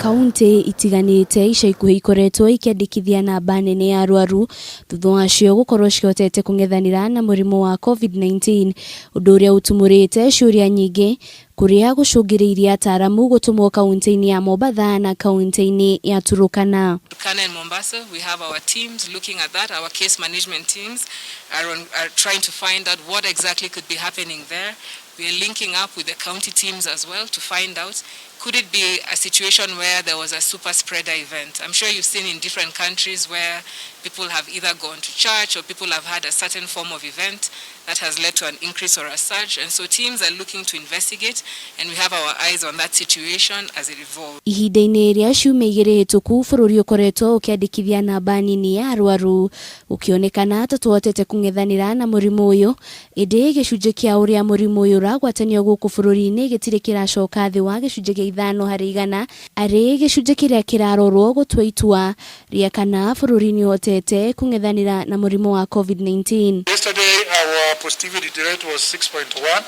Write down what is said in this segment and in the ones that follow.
Kaunti itiganite ica ikuhi ikoretwo ikiandikithia namba nene ya arwaru thutha wacio gukorwo ciotete kung'ethanira na murimu wa COVID-19 undu uria utumurite ciuria nyingi kuria gucungiriirie ataramu gutumwo kaunti-ini ya Mombasa na kaunti-ini ya Turukana. In Mombasa, we have our teams looking at that. Our case management teams are trying to find out what exactly could be happening there. We are linking up with the county teams as well to find out, could it be a situation where there was a super spreader event? I'm sure you've seen in different countries where people have either gone to church or people have had a certain form of event that has led to an increase or a surge. And so teams are looking to investigate, and we have our eyes on that situation as it evolves. Ihinda-ini ria ciumia igiri hituku bururi ukoretwo ukiandikithia namba nini ya arwaru ukionekana tatuotete kung'ethanira na murimu uyu indi gicunji kia uria murimu uyu uragwatanio guku bururi-ini gitire kiracoka thi wa gicunji gia 5% ari gicunji kiria kirarorwo gutua itua ria kana bururi-ini hotete kung'ethanira na murimu wa COVID-19. Yesterday our positivity rate was 6.1,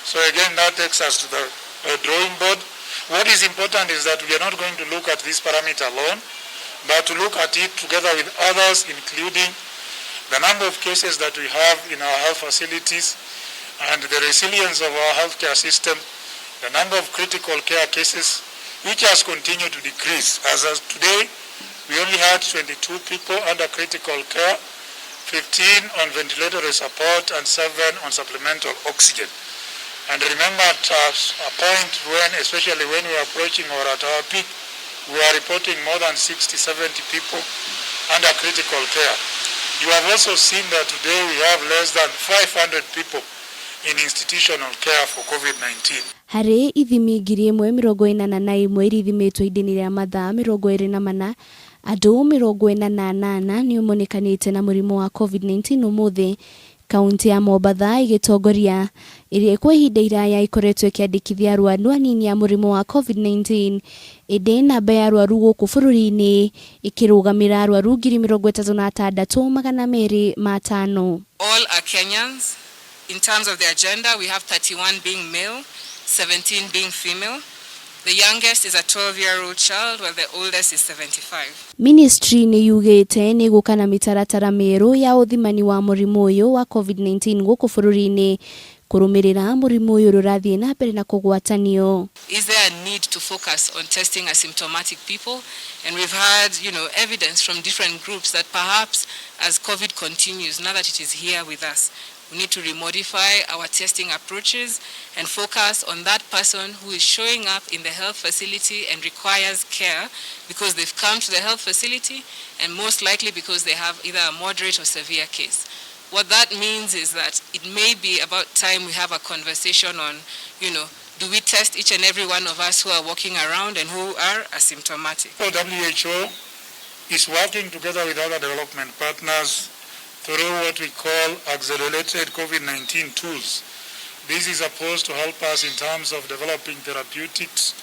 so again that takes us to the drawing board. What is important is that we are not going to look at this parameter alone, but to look at it together with others, including the number of cases that we have in our health facilities and the resilience of our healthcare system, the number of critical care cases, which has continued to decrease. As of today, we only had 22 people under critical care, 15 on ventilatory support, and 7 on supplemental oxygen. And remember, at a point when, especially when we are approaching or at our peak, we are reporting more than 60-70 people under critical care. You have also seen that today we have less than 500 people in institutional care for COVID-19. Hari ithimi 1,081 irithimitwo idini ria mathaa 24 andu 48 ni umonekanite na murimu wa COVID-19 umuthi. Kaunti ya Mombasa igitongoria iria kwa ihinda iraya ikoretwo ikiandikithia arwaru anini ya murimu wa COVID-19 indi namba ya arwaru guku bururi-ini ikirugamira arwaru 36,205. All are Kenyans. In terms of the agenda, we have 31 being male, 17 being female. The youngest is a 12-year-old child, while the oldest is 75. Ministry ni yugite ni gukana mitaratara meru ya uthimani wa murimu uyu wa COVID-19 guku bururi-ini kurumirira murimu uyu rurathie na mbere na kugwatanio. Is there a need to focus on testing asymptomatic people? And we've had, evidence from different groups that perhaps as COVID continues, now that it is here with us, we need to remodify our testing approaches and focus on that person who is showing up in the health facility and requires care because they've come to the health facility and most likely because they have either a moderate or severe case. What that means is that it may be about time we have a conversation on, do we test each and every one of us who are walking around and who are asymptomatic? WHO is working together with other development partners through what we call accelerated COVID-19 tools. This is supposed to help us in terms of developing therapeutics,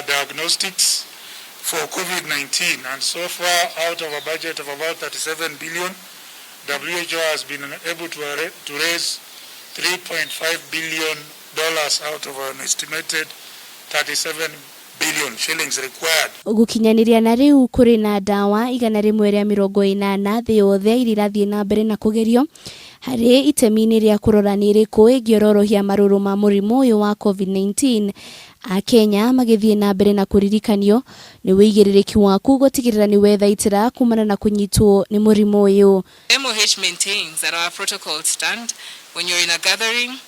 diagnostics for COVID-19. And so far, out of a budget of about 37 billion, WHO has been able to raise $3.5 billion out of an estimated 37 billion shillings required. Gukinyaniria na riu kuri na dawa 180 thi yothe irirathie na mbere na kugerio hari itemi-ini ria kurora ni iriku ingiororohia maruru ma murimu uyu wa COVID-19. Akenya magithie na mbere na kuririkanio ni wigiririki waku gutigirira ni wethaitira kumana na kunyitwo ni murimu uyu. MOH maintains that our protocols stand. When you're in a gathering,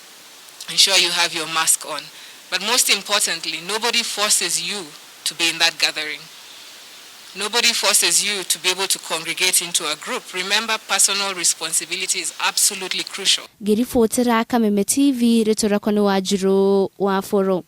ensure you have your mask on. But most importantly, nobody forces you to be in that gathering. Nobody forces you to be able to congregate into a group. Remember, personal responsibility is absolutely crucial. Girifotera Kameme TV, Retorakoni Wajiro wa Foro.